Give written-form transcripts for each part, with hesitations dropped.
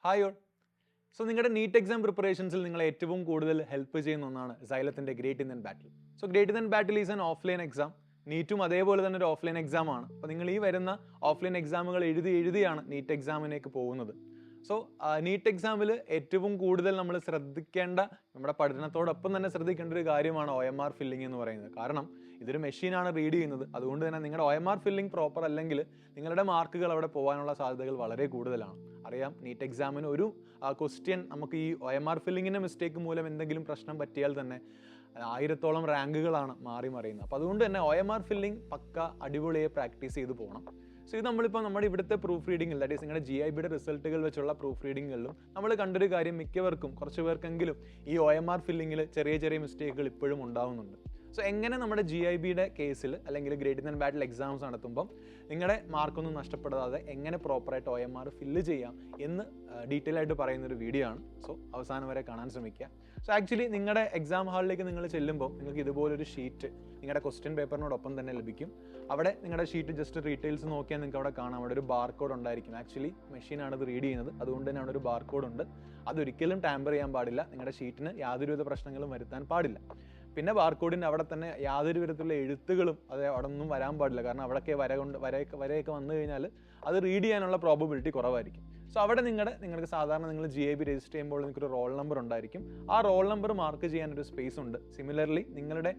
Hi all. So നിങ്ങളുടെ NEET exam പ്രിപ്പറേഷൻസിൽ നിങ്ങളെ ഏറ്റവും കൂടുതൽ ഹെൽപ്പ് ചെയ്യുന്ന ഒന്നാണ് സൈലത്തിൻ്റെ great Indian battle. So great Indian battle is an offline exam. നീറ്റും അതേപോലെ തന്നെ ഒരു ഓഫ്ലൈൻ എക്സാം ആണ്. അപ്പോൾ നിങ്ങൾ ഈ വരുന്ന ഓഫ്ലൈൻ എക്സാമുകൾ എഴുതിയാണ് നീറ്റ് എക്സാമിലേക്ക് പോകുന്നത്. സോ നീറ്റ് എക്സാമിൽ ഏറ്റവും കൂടുതൽ നമ്മൾ ശ്രദ്ധിക്കേണ്ട, നമ്മുടെ പഠനത്തോടൊപ്പം തന്നെ ശ്രദ്ധിക്കേണ്ട ഒരു കാര്യമാണ് OMR ഫില്ലിംഗ് എന്ന് പറയുന്നത്. കാരണം ഇതൊരു മെഷീനാണ് റീഡ് ചെയ്യുന്നത്. അതുകൊണ്ട് തന്നെ നിങ്ങളുടെ OMR ഫില്ലിംഗ് പ്രോപ്പർ അല്ലെങ്കിൽ നിങ്ങളുടെ മാർക്കുകൾ അവിടെ പോകാനുള്ള സാധ്യതകൾ വളരെ കൂടുതലാണ്. അറിയാം, നീറ്റ് എക്സാമിന് ഒരു ക്വസ്റ്റ്യൻ നമുക്ക് ഈ OMR ഫില്ലിങ്ങിൻ്റെ മിസ്റ്റേക്ക് മൂലം എന്തെങ്കിലും പ്രശ്നം പറ്റിയാൽ തന്നെ 1000-ഓളം റാങ്കുകളാണ് മാറി മറിയുന്നത്. അപ്പോൾ അതുകൊണ്ട് തന്നെ OMR ഫില്ലിംഗ് പക്ക അടിപൊളിയെ പ്രാക്ടീസ് ചെയ്ത് പോകണം. സോ ഇത് നമ്മളിപ്പോൾ നമ്മുടെ ഇവിടുത്തെ പ്രൂഫ് റീഡിങ്ങിൽ, ദാറ്റ് ഈസ് നിങ്ങളുടെ GIBയുടെ റിസൾട്ടുകൾ വെച്ചുള്ള പ്രൂഫ് റീഡിങ്ങുകളിലും നമ്മൾ കണ്ടൊരു കാര്യം, മിക്കവർക്കും കുറച്ച് പേർക്കെങ്കിലും ഈ OMR ഫില്ലിങ്ങിൽ ചെറിയ ചെറിയ മിസ്റ്റേക്കുകൾ ഇപ്പോഴും ഉണ്ടാവുന്നുണ്ട്. സോ എങ്ങനെ നമ്മുടെ GIBയുടെ കേസിൽ അല്ലെങ്കിൽ ഗ്രേറ്റ് ഇന്ത്യൻ ബാറ്റിൽ എക്സാംസ് നടത്തുമ്പം നിങ്ങളുടെ മാർക്കൊന്നും നഷ്ടപ്പെടാതെ എങ്ങനെ പ്രോപ്പറായിട്ട് OMR ഫില്ല് ചെയ്യാം എന്ന് ഡീറ്റെയിൽ ആയിട്ട് പറയുന്നൊരു വീഡിയോ ആണ്. സോ അവസാനം വരെ കാണാൻ ശ്രമിക്കുക. സോ ആക്ച്വലി നിങ്ങളുടെ എക്സാം ഹാളിലേക്ക് നിങ്ങൾ ചെല്ലുമ്പോൾ നിങ്ങൾക്ക് ഇതുപോലൊരു ഷീറ്റ് നിങ്ങളുടെ ക്വസ്റ്റ്യൻ പേപ്പറിനോടൊപ്പം തന്നെ ലഭിക്കും. അവിടെ നിങ്ങളുടെ ഷീറ്റ് ജസ്റ്റ് ഡീറ്റെയിൽസ് നോക്കിയാൽ നിങ്ങൾക്ക് അവിടെ കാണാം. അവിടെ ഒരു ബാർകോഡ് ഉണ്ടായിരിക്കും. ആക്ച്വലി മെഷീനാണ് ഇത് റീഡ് ചെയ്യുന്നത്, അതുകൊണ്ട് തന്നെ അവിടെ ഒരു ബാർകോഡ് ഉണ്ട്. അതൊരിക്കലും ടാമ്പർ ചെയ്യാൻ പാടില്ല. നിങ്ങളുടെ ഷീറ്റിന് യാതൊരുവിധ പ്രശ്നങ്ങളും വരുത്താൻ പാടില്ല. പിന്നെ ബാർകോഡിൻ്റെ അവിടെ തന്നെ യാതൊരു വിധത്തിലുള്ള എഴുത്തുകളും അത് അവിടെ ഒന്നും വരാൻ പാടില്ല. കാരണം അവിടെയൊക്കെ വരയൊക്കെ വന്നു കഴിഞ്ഞാൽ അത് റീഡ് ചെയ്യാനുള്ള പ്രോബബിലിറ്റി കുറവായിരിക്കും. സോ അവിടെ നിങ്ങൾക്ക് സാധാരണ നിങ്ങൾ GIB രജിസ്റ്റർ ചെയ്യുമ്പോൾ നിങ്ങൾക്കൊരു റോൾ നമ്പർ ഉണ്ടായിരിക്കും. ആ റോൾ നമ്പർ മാർക്ക് ചെയ്യാനൊരു സ്പേസ് ഉണ്ട്. സിമിലർലി നിങ്ങളുടെ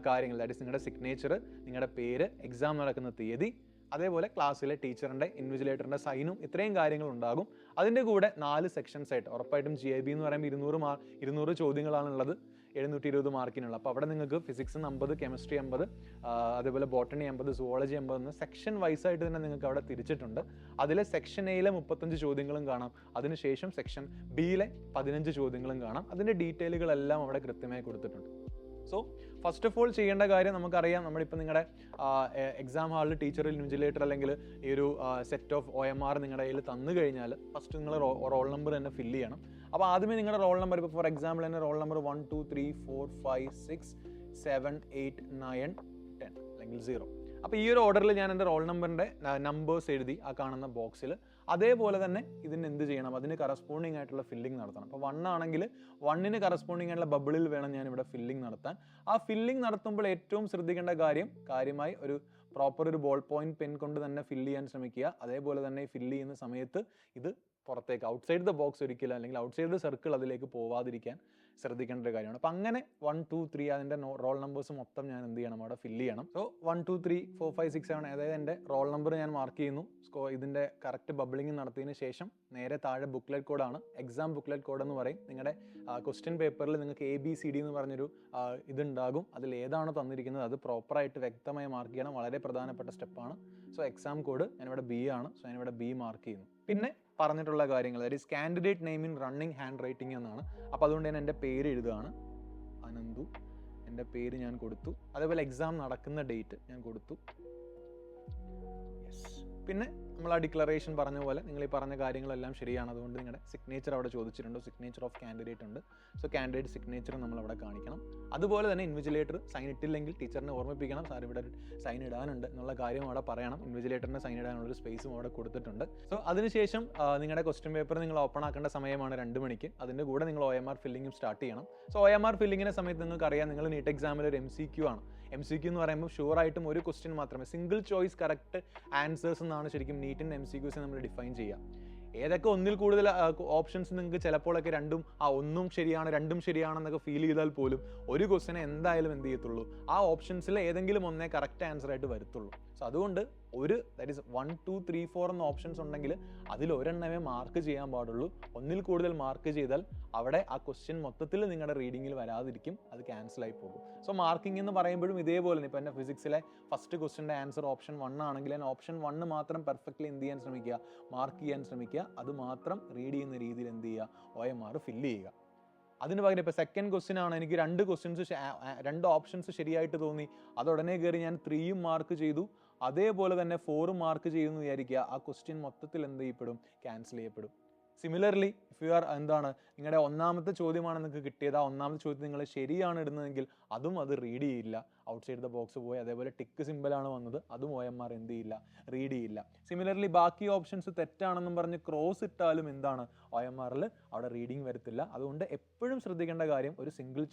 കാര്യങ്ങൾ, ദാറ്റ് ഈസ് നിങ്ങളുടെ സിഗ്നേച്ചർ, നിങ്ങളുടെ പേര്, എക്സാം നടക്കുന്ന തീയതി, അതേപോലെ ക്ലാസ്സിലെ ടീച്ചറിൻ്റെ ഇൻവിജിലേറ്ററിൻ്റെ സൈനും, ഇത്രയും കാര്യങ്ങൾ ഉണ്ടാകും. അതിൻ്റെ കൂടെ 4 സെക്ഷൻസ് ആയിട്ട് ഉറപ്പായിട്ടും GIB എന്ന് പറയുമ്പോൾ 200 ചോദ്യങ്ങളാണുള്ളത്, 720 മാർക്കിനുള്ള. അപ്പോൾ അവിടെ നിങ്ങൾക്ക് ഫിസിക്സ് 50, കെമിസ്ട്രി 50, അതേപോലെ ബോട്ടണി 50, സുവോളജി 50 എന്ന് സെക്ഷൻ വൈസായിട്ട് തന്നെ നിങ്ങൾക്ക് അവിടെ തിരിച്ചിട്ടുണ്ട്. അതിലെ സെക്ഷൻ എയിലെ 35 ചോദ്യങ്ങളും കാണാം. അതിനുശേഷം സെക്ഷൻ ബിയിലെ 15 ചോദ്യങ്ങളും കാണാം. അതിൻ്റെ ഡീറ്റെയിലുകളെല്ലാം അവിടെ കൃത്യമായി കൊടുത്തിട്ടുണ്ട്. സോ ഫസ്റ്റ് ഓഫ് ഓൾ ചെയ്യേണ്ട കാര്യം, നമുക്കറിയാം, നമ്മളിപ്പോൾ നിങ്ങളുടെ എക്സാം ഹാളിൽ ടീച്ചർ, ഇൻവിജിലേറ്റർ അല്ലെങ്കിൽ ഈ ഒരു സെറ്റ് ഓഫ് OMR നിങ്ങളുടെ കയ്യിൽ തന്നു കഴിഞ്ഞാൽ ഫസ്റ്റ് നിങ്ങൾ റോൾ നമ്പർ തന്നെ ഫില്ല് ചെയ്യണം. അപ്പോൾ ആദ്യമേ നിങ്ങളുടെ റോൾ നമ്പർ, ഇപ്പോൾ ഫോർ എക്സാമ്പിൾ തന്നെ റോൾ നമ്പർ 1 2 3 4 5 6 7 8 9 10 അല്ലെങ്കിൽ 0. അപ്പോൾ ഈ ഒരു ഓർഡറിൽ ഞാൻ എൻ്റെ റോൾ നമ്പറിൻ്റെ നമ്പേഴ്സ് എഴുതി ആ കാണുന്ന ബോക്സിൽ. അതേപോലെ തന്നെ ഇതിന് എന്ത് ചെയ്യണം, അതിന് കറസ്പോണ്ടിങ് ആയിട്ടുള്ള ഫില്ലിംഗ് നടത്തണം. അപ്പോൾ 1 ആണെങ്കിൽ 1ന് കറസ്പോണ്ടിങ് ആയിട്ടുള്ള ബബിളിൽ വേണം ഞാൻ ഇവിടെ ഫില്ലിംഗ് നടത്താൻ. ആ ഫില്ലിംഗ് നടത്തുമ്പോൾ ഏറ്റവും ശ്രദ്ധിക്കേണ്ട കാര്യമായി ഒരു പ്രോപ്പർ ഒരു ബോൾ പോയിന്റ് പെൻ കൊണ്ട് തന്നെ ഫില്ല് ചെയ്യാൻ ശ്രമിക്കുക. അതേപോലെ തന്നെ ഫില്ല് ചെയ്യുന്ന സമയത്ത് ഇത് പുറത്തേക്ക്, ഔട്ട്സൈഡ് ദ ബോക്സ് ഒരിക്കലും, അല്ലെങ്കിൽ ഔട്ട്സൈഡ് ദ സർക്കിൾ അതിലേക്ക് പോവാതിരിക്കാൻ ശ്രദ്ധിക്കേണ്ട ഒരു കാര്യമാണ്. അപ്പോൾ അങ്ങനെ 1 2 3 അതിൻ്റെ റോൾ നമ്പേഴ്സ് മൊത്തം ഞാൻ എന്ത് ചെയ്യണം, അവിടെ ഫില്ല് ചെയ്യണം. സോ 1 2 3 4 5 6 7, അതായത് എൻ്റെ റോൾ നമ്പർ ഞാൻ മാർക്ക് ചെയ്യുന്നു. ഇതിൻ്റെ കറക്റ്റ് ബബിളിംഗ് നടത്തിയതിന് ശേഷം നേരെ താഴെ ബുക്ക്ലെറ്റ് കോഡാണ്, എക്സാം ബുക്ക്ലെറ്റ് കോഡ് എന്ന് പറയും. നിങ്ങളുടെ ക്വസ്റ്റ്യൻ പേപ്പറിൽ നിങ്ങൾക്ക് ABCD എന്ന് പറഞ്ഞൊരു ഇതുണ്ടാകും. അതിൽ ഏതാണോ തന്നിരിക്കുന്നത് അത് പ്രോപ്പറായിട്ട് വ്യക്തമായി മാർക്ക് ചെയ്യണം. വളരെ പ്രധാനപ്പെട്ട സ്റ്റെപ്പാണ്. സോ എക്സാം കോഡ് ഞാനിവിടെ B ആണ്. സോ ഞാനിവിടെ B മാർക്ക് ചെയ്യുന്നു. പിന്നെ പറഞ്ഞിട്ടുള്ള കാര്യങ്ങൾ, that is candidate name in running hand writing എന്നാണ്. അപ്പോൾ അതുകൊണ്ട് ഞാൻ എൻ്റെ പേര് എഴുതുകയാണ്, അനന്തു. എൻ്റെ പേര് ഞാൻ കൊടുത്തു. അതേപോലെ എക്സാം നടക്കുന്ന ഡേറ്റ് ഞാൻ കൊടുത്തു. യെസ്. പിന്നെ നമ്മൾ ആ ഡിക്ലറേഷൻ പറഞ്ഞ പോലെ നിങ്ങൾ ഈ പറഞ്ഞ കാര്യങ്ങളെല്ലാം ശരിയാണ്. അതുകൊണ്ട് നിങ്ങളുടെ സിഗ്നേച്ചർ അവിടെ ചോദിച്ചിട്ടുണ്ട്, സിഗ്നേച്ചർ ഓഫ് കാൻഡിഡേറ്റ് ഉണ്ട്. സോ കാൻഡിഡേറ്റ് സിഗ്നേച്ചർ നമ്മൾ അവിടെ കാണിക്കണം. അതുപോലെ തന്നെ ഇൻവിജിലേറ്റർ സൈൻ ഇട്ടില്ലെങ്കിൽ ടീച്ചറിനെ ഓർമ്മിപ്പിക്കണം, സാർ ഇവിടെ സൈൻ ഇടാനുണ്ട് എന്നുള്ള കാര്യം അവിടെ പറയണം. ഇൻവിജിലേറ്ററിന് സൈൻ ഇടാനുള്ളൊരു സ്പേസും അവിടെ കൊടുത്തിട്ടുണ്ട്. സോ അതിനുശേഷം നിങ്ങളുടെ ക്വസ്റ്റ്യൻ പേപ്പർ നിങ്ങൾ ഓപ്പൺ ആക്കേണ്ട സമയമാണ് 2 മണിക്ക്. അതിൻ്റെ കൂടെ നിങ്ങൾ OMR ഫില്ലിങ്ങും സ്റ്റാർട്ട് ചെയ്യണം. സോ OMR ഫില്ലിങ്ങിൻ്റെ സമയത്ത് നിങ്ങൾക്കറിയാം, നിങ്ങൾ നീറ്റ് എക്സാമിൽ ഒരു MCQ ആണ്. MCQ എന്ന് പറയുമ്പോൾ ഷുവറായിട്ടും ഒരു ക്വസ്റ്റ്യൻ മാത്രമേ, സിംഗിൾ ചോയ്സ് കറക്റ്റ് ആൻസേഴ്സ് എന്നാണ് ശരിക്കും നീറ്റിൻ്റെ MCQs നമ്മൾ ഡിഫൈൻ ചെയ്യാം. ഏതൊക്കെ ഒന്നിൽ കൂടുതൽ ഓപ്ഷൻസ് നിങ്ങൾക്ക് ചിലപ്പോഴൊക്കെ ഒന്നും ശരിയാണ് 2ഉം ശരിയാണെന്നൊക്കെ ഫീൽ ചെയ്താൽ പോലും ഒരു ക്വസ്റ്റിനെ എന്തായാലും എന്ത് ചെയ്യത്തുള്ളൂ, ആ ഓപ്ഷൻസിൽ ഏതെങ്കിലും ഒന്നേ കറക്റ്റ് ആൻസർ ആയിട്ട് വരത്തുള്ളൂ. സോ അതുകൊണ്ട് ദാറ്റ് ഈസ് 1 2 3 4 എന്ന ഓപ്ഷൻസ് ഉണ്ടെങ്കിൽ അതിൽ ഒരെണ്ണമേ മാർക്ക് ചെയ്യാൻ പാടുള്ളൂ. ഒന്നിൽ കൂടുതൽ മാർക്ക് ചെയ്താൽ അവിടെ ആ ക്വസ്റ്റ്യൻ മൊത്തത്തിൽ നിങ്ങളുടെ റീഡിങ്ങിൽ വരാതിരിക്കും, അത് ക്യാൻസലായി പോകും. സോ മാർക്കിംഗ് എന്ന് പറയുമ്പോഴും ഇതേപോലെ, ഇപ്പോൾ എൻ്റെ ഫിസിക്സിലെ ഫസ്റ്റ് ക്വസ്റ്റ്യൻ്റെ ആൻസർ ഓപ്ഷൻ 1 ആണെങ്കിൽ ഞാൻ ഓപ്ഷൻ 1 മാത്രം പെർഫെക്റ്റ്ലി എന്ത് ചെയ്യാൻ ശ്രമിക്കുക, മാർക്ക് ചെയ്യാൻ ശ്രമിക്കുക. അത് മാത്രം റീഡ് ചെയ്യുന്ന രീതിയിൽ എന്ത് ചെയ്യുക, OMR ഫില്ല് ചെയ്യുക. അതിന് പകരം ഇപ്പോൾ സെക്കൻഡ് ക്വസ്റ്റ്യൻ ആണ്, എനിക്ക് 2 ഓപ്ഷൻസ് ശരിയായിട്ട് തോന്നി, അതുടനെ കയറി ഞാൻ 3ഉം മാർക്ക് ചെയ്തു, അതേപോലെ തന്നെ 4ഉം മാർക്ക് ചെയ്യുമെന്ന് വിചാരിക്കുക, ആ ക്വസ്റ്റ്യൻ മൊത്തത്തിൽ എന്ത് ചെയ്യപ്പെടും, ക്യാൻസൽ ചെയ്യപ്പെടും. സിമിലർലി ഇഫ് യു ആർ എന്താണ് നിങ്ങളുടെ ഒന്നാമത്തെ ചോദ്യമാണ് നിങ്ങൾക്ക് കിട്ടിയത്, ആ ഒന്നാമത്തെ ചോദ്യം നിങ്ങൾ ശരിയാണ് ഇടുന്നതെങ്കിൽ അതും അത് റീഡ് ചെയ്യില്ല, ഔട്ട്സൈഡ് ദ ബോക്സ് പോയി. അതേപോലെ ടിക്ക് സിമ്പിളാണ് വന്നത്, അതും OMR എന്ത് ചെയ്യില്ല, റീഡ് ചെയ്യില്ല. സിമിലർലി ബാക്കി ഓപ്ഷൻസ് തെറ്റാണെന്നും പറഞ്ഞ് ക്രോസ് ഇട്ടാലും എന്താണ് OMRൽ അവിടെ റീഡിങ് വരത്തില്ല. അതുകൊണ്ട് എപ്പോഴും ശ്രദ്ധിക്കേണ്ട കാര്യം ഒരു സിംഗിൾ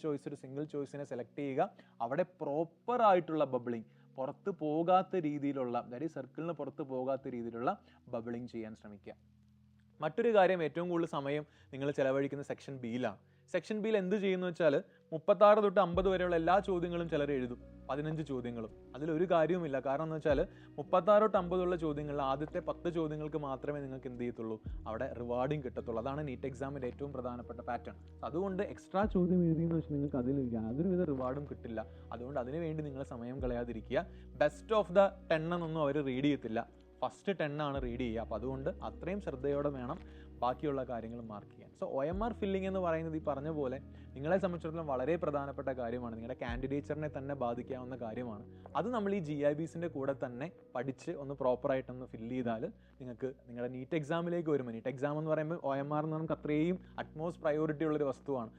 ചോയ്സിനെ സെലക്ട് ചെയ്യുക. അവിടെ പ്രോപ്പർ ആയിട്ടുള്ള ബബിളിങ്, പുറത്ത് പോകാത്ത രീതിയിലുള്ള, അതായത് സർക്കിളിന് പുറത്ത് പോകാത്ത രീതിയിലുള്ള ബബിളിങ് ചെയ്യാൻ ശ്രമിക്കുക. മറ്റൊരു കാര്യം, ഏറ്റവും കൂടുതൽ സമയം നിങ്ങൾ ചിലവഴിക്കുന്ന സെക്ഷൻ ബിയിലാണ്. സെക്ഷൻ ബിയിൽ എന്ത് ചെയ്യുന്നു വെച്ചാൽ 36 തൊട്ട് 50 വരെയുള്ള എല്ലാ ചോദ്യങ്ങളും ചിലർ എഴുതും, 15 ചോദ്യങ്ങളും. അതിലൊരു കാര്യവുമില്ല. കാരണം എന്ന് വെച്ചാൽ 36 തൊട്ട് 50 ഉള്ള ചോദ്യങ്ങളിൽ ആദ്യത്തെ 10 ചോദ്യങ്ങൾക്ക് മാത്രമേ നിങ്ങൾക്ക് എന്ത് ചെയ്യത്തുള്ളൂ, അവിടെ റിവാർഡിങ് കിട്ടത്തുള്ളൂ. അതാണ് നീറ്റ് എക്സാമിൻ്റെ ഏറ്റവും പ്രധാനപ്പെട്ട പാറ്റേൺ. അതുകൊണ്ട് എക്സ്ട്രാ ചോദ്യം എഴുതിയെന്ന് വെച്ചാൽ നിങ്ങൾക്ക് അതിൽ യാതൊരുവിധ റിവാർഡും കിട്ടില്ല. അതുകൊണ്ട് അതിനു വേണ്ടി നിങ്ങൾ സമയം കളയാതിരിക്കുക. ബെസ്റ്റ് ഓഫ് ദ 10 എന്നൊന്നും അവർ റീഡ് ചെയ്യത്തില്ല, ഫസ്റ്റ് 10 ആണ് റീഡ് ചെയ്യുക. അപ്പോൾ അതുകൊണ്ട് അത്രയും ശ്രദ്ധയോടെ വേണം ബാക്കിയുള്ള കാര്യങ്ങൾ മാർക്ക് ചെയ്യാൻ. സോ OMR ഫില്ലിംഗ് എന്ന് പറയുന്നത് ഈ പറഞ്ഞ പോലെ നിങ്ങളെ സംബന്ധിച്ചിടത്തോളം വളരെ പ്രധാനപ്പെട്ട കാര്യമാണ്, നിങ്ങളുടെ കാൻഡിഡേച്ചറിനെ തന്നെ ബാധിക്കാവുന്ന കാര്യമാണ്. അത് നമ്മൾ ഈ GIBസിൻ്റെ കൂടെ തന്നെ പഠിച്ച് ഒന്ന് പ്രോപ്പറായിട്ടൊന്ന് ഫില്ല് ചെയ്താൽ നിങ്ങൾക്ക് നിങ്ങളുടെ നീറ്റ് എക്സാമിലേക്ക് വരുമ്പോൾ, നീറ്റ് എക്സാം എന്ന് പറയുമ്പോൾ OMR എന്ന് നമുക്ക് അത്രയും അറ്റ്മോസ്റ്റ് പ്രയോറിറ്റി ഉള്ളൊരു വസ്തുവാണ്.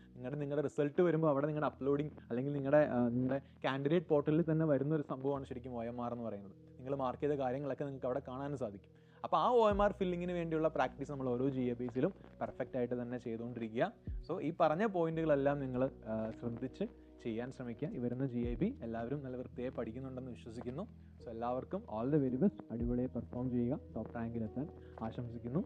നിങ്ങളുടെ റിസൾട്ട് വരുമ്പോൾ അവിടെ നിങ്ങളുടെ അപ്ലോഡിങ് അല്ലെങ്കിൽ നിങ്ങളുടെ കാൻഡിഡേറ്റ് പോർട്ടലിൽ തന്നെ വരുന്ന ഒരു സംഭവമാണ് ശരിക്കും OMR എന്ന് പറയുന്നത്. നിങ്ങൾ മാർക്ക് ചെയ്ത കാര്യങ്ങളൊക്കെ നിങ്ങൾക്ക് അവിടെ കാണാനും സാധിക്കും. അപ്പോൾ ആ OMR ഫില്ലിങ്ങിന് വേണ്ടിയുള്ള പ്രാക്ടീസ് നമ്മൾ ഓരോ GIBസിലും പെർഫെക്റ്റ് ആയിട്ട് തന്നെ ചെയ്തുകൊണ്ടിരിക്കുക. സോ ഈ പറഞ്ഞ പോയിന്റുകളെല്ലാം നിങ്ങൾ ശ്രദ്ധിച്ച് ചെയ്യാൻ ശ്രമിക്കുക. ഈ വരുന്ന GIB എല്ലാവരും നല്ല വൃത്തിയായി പഠിക്കുന്നുണ്ടെന്ന് വിശ്വസിക്കുന്നു. സോ എല്ലാവർക്കും ഓൾ ദ വെരി ബെസ്റ്റ്. അടിപൊളിയായി പെർഫോം ചെയ്യുക, ടോപ്പ് റാങ്കിലെത്താൻ ആശംസിക്കുന്നു.